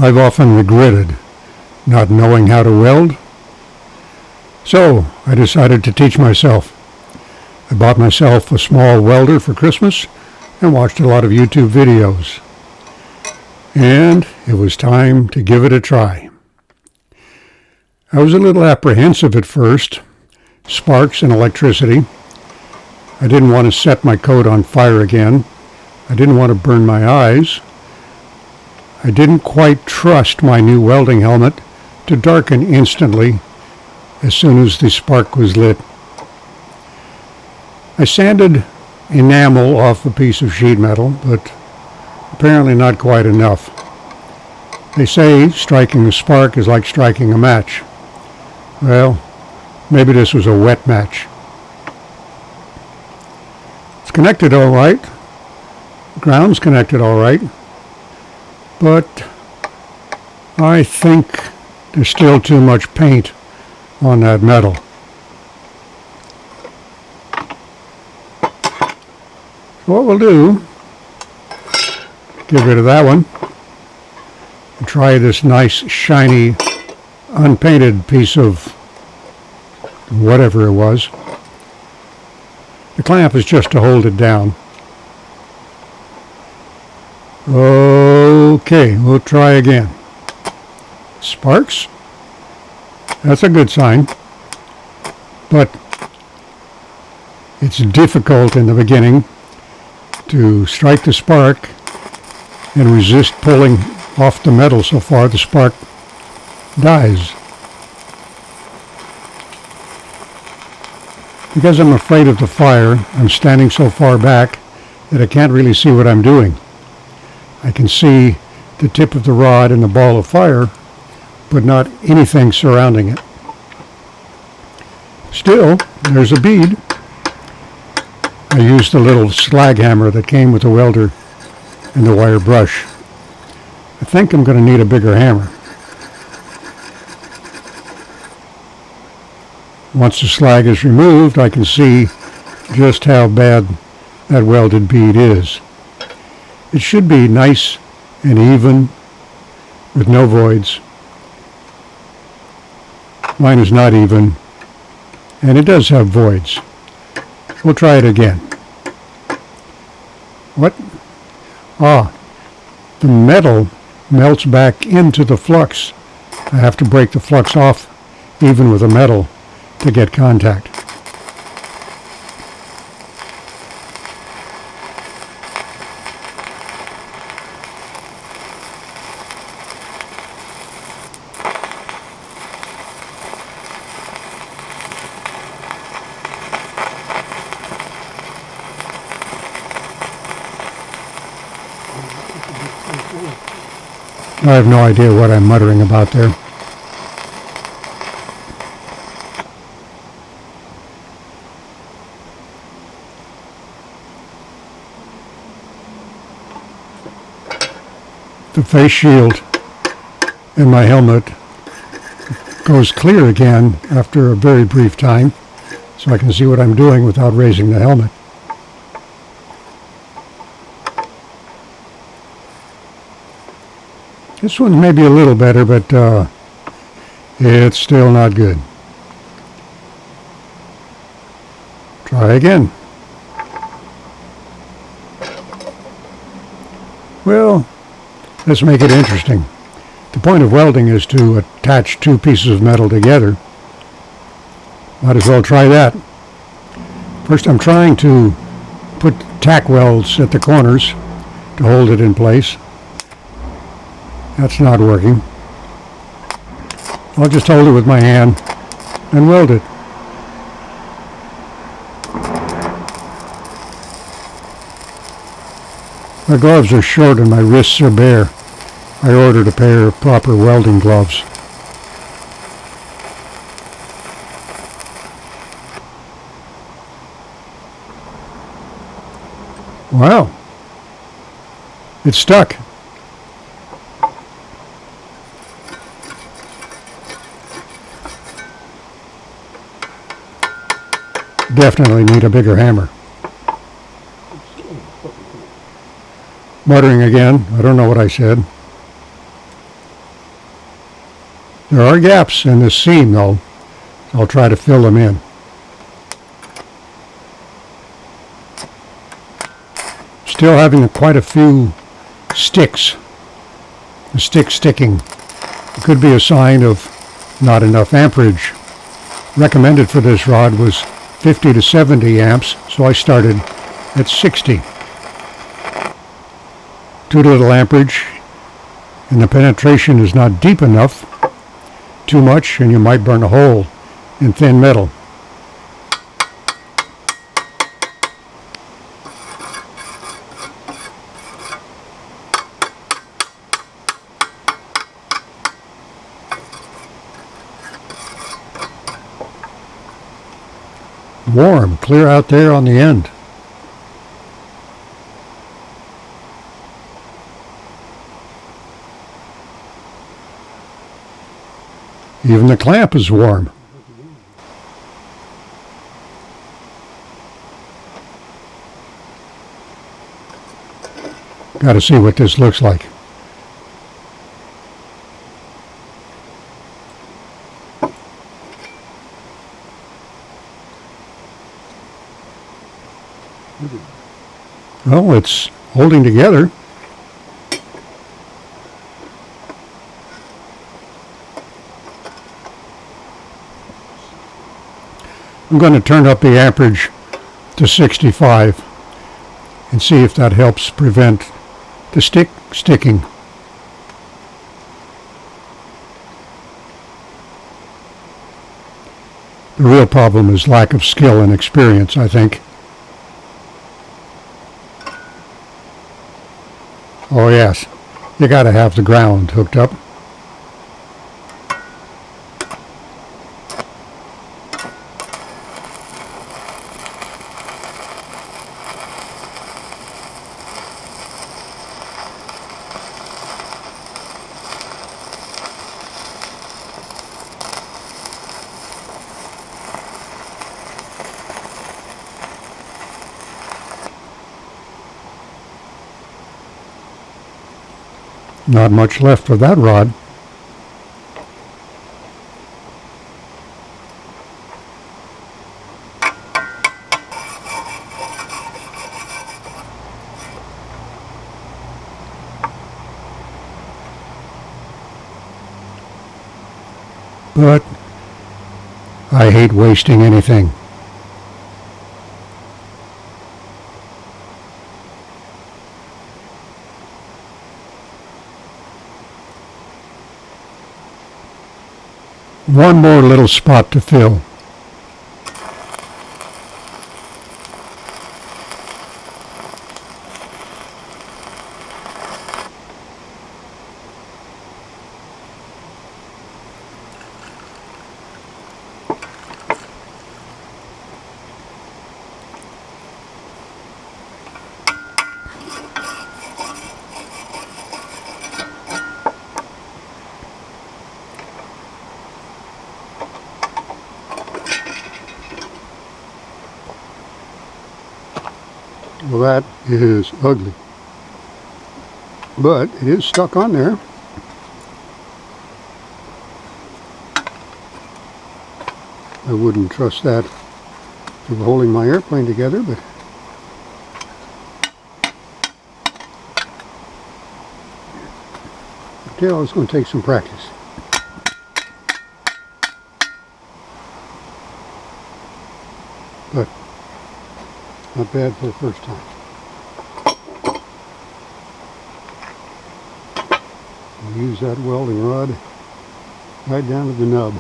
I've often regretted not knowing how to weld, so I decided to teach myself. I bought myself a small welder for Christmas and watched a lot of YouTube videos. And it was time to give it a try. I was a little apprehensive at first. Sparks and electricity. I didn't want to set my coat on fire again. I didn't want to burn my eyes. I didn't quite trust my new welding helmet to darken instantly as soon as the spark was lit. I sanded enamel off a piece of sheet metal, but apparently not quite enough. They say striking a spark is like striking a match. Well, maybe this was a wet match. It's connected all right. The ground's connected all right. But I think there's still too much paint on that metal. So what we'll do, get rid of that one and try this nice, shiny, unpainted piece of whatever it was. The clamp is just to hold it down. Okay, we'll try again. Sparks? That's a good sign. But it's difficult in the beginning to strike the spark and resist pulling off the metal so far the spark dies. Because I'm afraid of the fire, I'm standing so far back that I can't really see what I'm doing. I can see the tip of the rod and the ball of fire, but not anything surrounding it. Still, there's a bead. I used the little slag hammer that came with the welder and the wire brush. I think I'm going to need a bigger hammer. Once the slag is removed, I can see just how bad that welded bead is. It should be nice and even with no voids. Mine is not even, and it does have voids. We'll try it again. What? Ah, the metal melts back into the flux. I have to break the flux off even with the metal to get contact. I have no idea what I'm muttering about there. The face shield in my helmet goes clear again after a very brief time, so I can see what I'm doing without raising the helmet. This one may be a little better, but it's still not good. Try again. Well, let's make it interesting. The point of welding is to attach two pieces of metal together. Might as well try that. First, I'm trying to put tack welds at the corners to hold it in place. That's not working. I'll just hold it with my hand and weld it. My gloves are short and my wrists are bare. I ordered a pair of proper welding gloves. Wow. It's stuck. Definitely need a bigger hammer. Muttering again. I don't know what I said. There are gaps in this seam though. I'll try to fill them in. Still having quite a few sticks. The stick sticking. It could be a sign of not enough amperage. Recommended for this rod was 50 to 70 amps, so I started at 60. Too little amperage, and the penetration is not deep enough. Too much, and you might burn a hole in thin metal. Warm, clear out there on the end. Even the clamp is warm. Got to see what this looks like. Well, it's holding together. I'm going to turn up the amperage to 65 and see if that helps prevent the stick sticking. The real problem is lack of skill and experience, I think. Oh yes, you got to have the ground hooked up. Not much left of that rod. But I hate wasting anything. One more little spot to fill. Well, that is ugly, but it is stuck on there. I wouldn't trust that to holding my airplane together, but I tell it's going to take some practice. But not bad for the first time. I'll use that welding rod right down to the nub.